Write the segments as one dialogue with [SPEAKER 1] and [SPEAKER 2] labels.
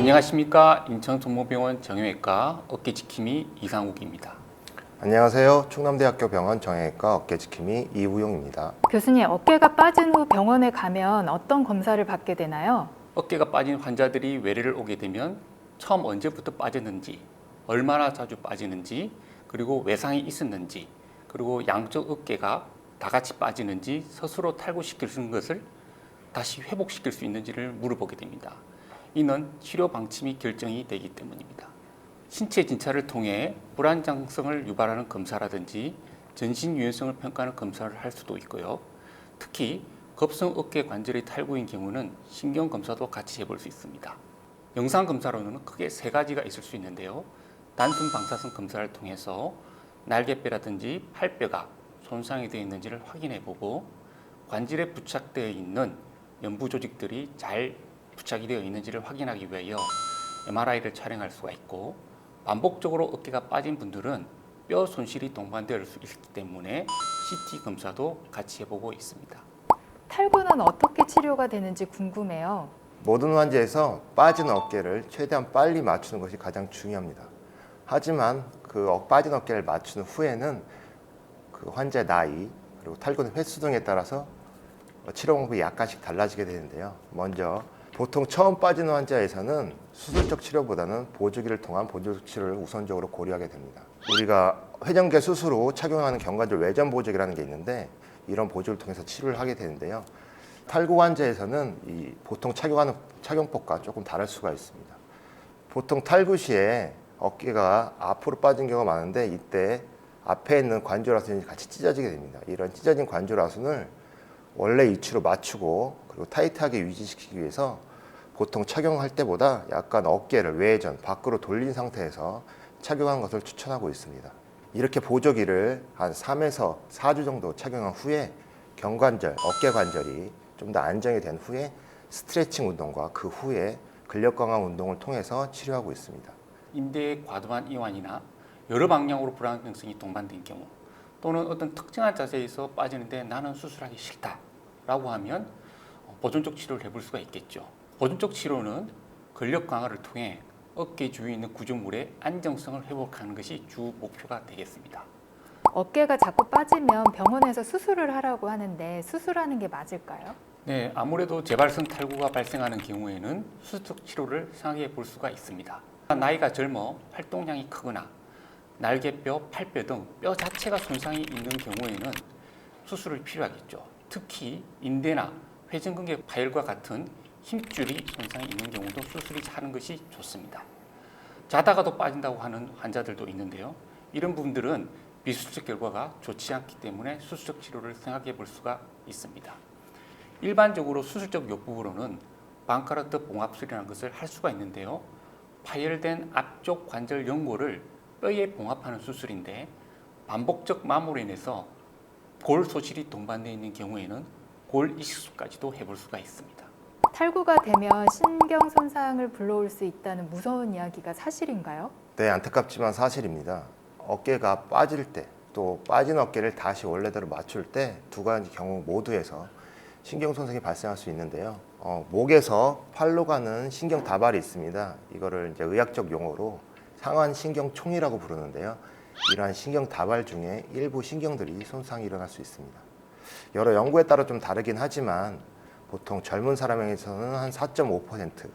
[SPEAKER 1] 안녕하십니까. 인천종모병원 정형외과 어깨지킴이 이상욱입니다.
[SPEAKER 2] 안녕하세요. 충남대학교 병원 정형외과 어깨지킴이 이우용입니다.
[SPEAKER 3] 교수님, 어깨가 빠진 후 병원에 가면 어떤 검사를 받게 되나요?
[SPEAKER 1] 어깨가 빠진 환자들이 외래를 오게 되면 처음 언제부터 빠졌는지, 얼마나 자주 빠지는지, 그리고 외상이 있었는지, 그리고 양쪽 어깨가 다 같이 빠지는지, 스스로 탈구시킬 수 있는 것을 다시 회복시킬 수 있는지를 물어보게 됩니다. 이는 치료 방침이 결정이 되기 때문입니다. 신체 진찰을 통해 불안정성을 유발하는 검사라든지 전신 유연성을 평가하는 검사를 할 수도 있고요. 특히 급성 어깨 관절의 탈구인 경우는 신경 검사도 같이 해볼 수 있습니다. 영상 검사로는 크게 세 가지가 있을 수 있는데요. 단순 방사선 검사를 통해서 날개뼈라든지 팔뼈가 손상이 되어 있는지를 확인해 보고 관절에 부착되어 있는 연부 조직들이 잘 부착이 되어 있는지를 확인하기 위하여 MRI를 촬영할 수가 있고, 반복적으로 어깨가 빠진 분들은 뼈 손실이 동반될 수 있기 때문에 CT 검사도 같이 해보고 있습니다.
[SPEAKER 3] 탈구는 어떻게 치료가 되는지 궁금해요.
[SPEAKER 2] 모든 환자에서 빠진 어깨를 최대한 빨리 맞추는 것이 가장 중요합니다. 하지만 빠진 어깨를 맞춘 후에는 그 환자의 나이, 그리고 탈구의 횟수 등에 따라서 치료 방법이 약간씩 달라지게 되는데요. 먼저 보통 처음 빠지는 환자에서는 수술적 치료보다는 보조기를 통한 보조적 치료를 우선적으로 고려하게 됩니다. 우리가 회전계 수술 후 착용하는 경관절 외전 보조기라는 게 있는데, 이런 보조를 통해서 치료를 하게 되는데요. 탈구 환자에서는 보통 착용하는 착용법과 조금 다를 수가 있습니다. 보통 탈구 시에 어깨가 앞으로 빠진 경우가 많은데, 이때 앞에 있는 관절하순이 같이 찢어지게 됩니다. 이런 찢어진 관절하순을 원래 위치로 맞추고 그리고 타이트하게 유지시키기 위해서 보통 착용할 때보다 약간 어깨를 외전, 밖으로 돌린 상태에서 착용하는 것을 추천하고 있습니다. 이렇게 보조기를 한 3에서 4주 정도 착용한 후에 경관절, 어깨 관절이 좀 더 안정이 된 후에 스트레칭 운동과 그 후에 근력 강화 운동을 통해서 치료하고 있습니다.
[SPEAKER 1] 인대의 과도한 이완이나 여러 방향으로 불안정성이 동반된 경우, 또는 어떤 특정한 자세에서 빠지는데 나는 수술하기 싫다라고 하면 보존적 치료를 해볼 수가 있겠죠. 보존적 치료는 근력 강화를 통해 어깨 주위에 있는 구조물의 안정성을 회복하는 것이 주 목표가 되겠습니다.
[SPEAKER 3] 어깨가 자꾸 빠지면 병원에서 수술을 하라고 하는데 수술하는 게 맞을까요?
[SPEAKER 1] 네, 아무래도 재발성 탈구가 발생하는 경우에는 수술적 치료를 생각해 볼 수가 있습니다. 나이가 젊어 활동량이 크거나 날개뼈, 팔뼈 등 뼈 자체가 손상이 있는 경우에는 수술이 필요하겠죠. 특히 인대나 회전근개 파열과 같은 힘줄이 손상이 있는 경우도 수술이 하는 것이 좋습니다. 자다가도 빠진다고 하는 환자들도 있는데요. 이런 분들은 비수술적 결과가 좋지 않기 때문에 수술적 치료를 생각해 볼 수가 있습니다. 일반적으로 수술적 요법으로는 방카르트 봉합술이라는 것을 할 수가 있는데요. 파열된 앞쪽 관절 연골을 뼈에 봉합하는 수술인데, 반복적 마모로 인해서 골 소실이 동반되어 있는 경우에는 골 이식술까지도 해볼 수가 있습니다.
[SPEAKER 3] 탈구가 되면 신경 손상을 불러올 수 있다는 무서운 이야기가 사실인가요?
[SPEAKER 2] 네, 안타깝지만 사실입니다. 어깨가 빠질 때, 또 빠진 어깨를 다시 원래대로 맞출 때 두 가지 경우 모두에서 신경 손상이 발생할 수 있는데요. 목에서 팔로 가는 신경 다발이 있습니다. 이거를 이제 의학적 용어로 상완 신경총이라고 부르는데요. 이러한 신경 다발 중에 일부 신경들이 손상이 일어날 수 있습니다. 여러 연구에 따라 좀 다르긴 하지만 보통 젊은 사람에게서는 한 4.5%,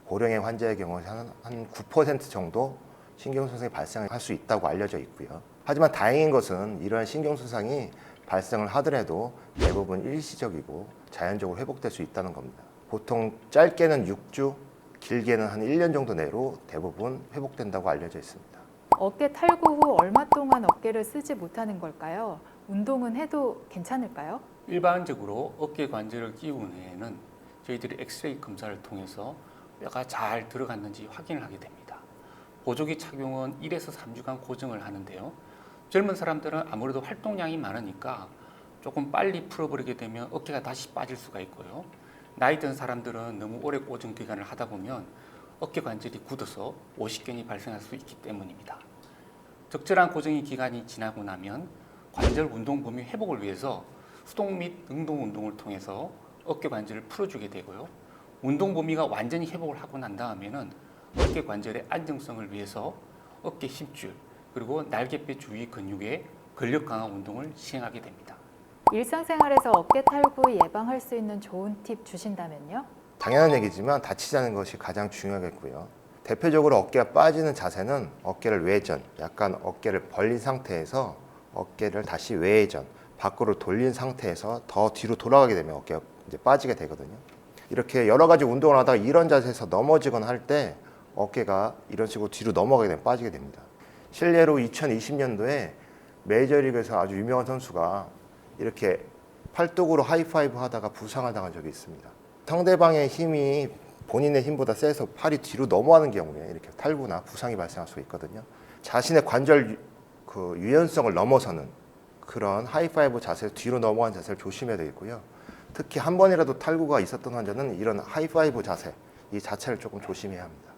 [SPEAKER 2] 고령의 환자의 경우에는 한 9% 정도 신경 손상이 발생할 수 있다고 알려져 있고요. 하지만 다행인 것은 이러한 신경 손상이 발생을 하더라도 대부분 일시적이고 자연적으로 회복될 수 있다는 겁니다. 보통 짧게는 6주, 길게는 한 1년 정도 내로 대부분 회복된다고 알려져 있습니다.
[SPEAKER 3] 어깨 탈구 후 얼마 동안 어깨를 쓰지 못하는 걸까요? 운동은 해도 괜찮을까요?
[SPEAKER 1] 일반적으로 어깨 관절을 끼운 후에는 저희들이 엑스레이 검사를 통해서 뼈가 잘 들어갔는지 확인을 하게 됩니다. 보조기 착용은 1에서 3주간 고정을 하는데요. 젊은 사람들은 아무래도 활동량이 많으니까 조금 빨리 풀어버리게 되면 어깨가 다시 빠질 수가 있고요. 나이 든 사람들은 너무 오래 고정 기간을 하다 보면 어깨 관절이 굳어서 오십견이 발생할 수 있기 때문입니다. 적절한 고정의 기간이 지나고 나면 관절 운동 범위 회복을 위해서 수동 및 능동 운동을 통해서 어깨 관절을 풀어주게 되고요. 운동 범위가 완전히 회복을 하고 난 다음에는 어깨 관절의 안정성을 위해서 어깨 힘줄 그리고 날개뼈 주위 근육의 근력 강화 운동을 시행하게 됩니다.
[SPEAKER 3] 일상생활에서 어깨 탈구 예방할 수 있는 좋은 팁 주신다면요?
[SPEAKER 2] 당연한 얘기지만 다치지 않는 것이 가장 중요하겠고요. 대표적으로 어깨가 빠지는 자세는 어깨를 외전, 약간 어깨를 벌린 상태에서 어깨를 다시 외전, 밖으로 돌린 상태에서 더 뒤로 돌아가게 되면 어깨가 이제 빠지게 되거든요. 이렇게 여러 가지 운동을 하다가 이런 자세에서 넘어지거나 할 때 어깨가 이런 식으로 뒤로 넘어가게 되면 빠지게 됩니다. 실례로 2020년도에 메이저리그에서 아주 유명한 선수가 이렇게 팔뚝으로 하이파이브 하다가 부상을 당한 적이 있습니다. 상대방의 힘이 본인의 힘보다 세서 팔이 뒤로 넘어가는 경우에 이렇게 탈구나 부상이 발생할 수 있거든요. 자신의 관절 유연성을 넘어서는 그런 하이파이브 자세, 뒤로 넘어간 자세를 조심해야 되겠고요. 특히 한 번이라도 탈구가 있었던 환자는 이런 하이파이브 자세, 이 자체를 조금 조심해야 합니다.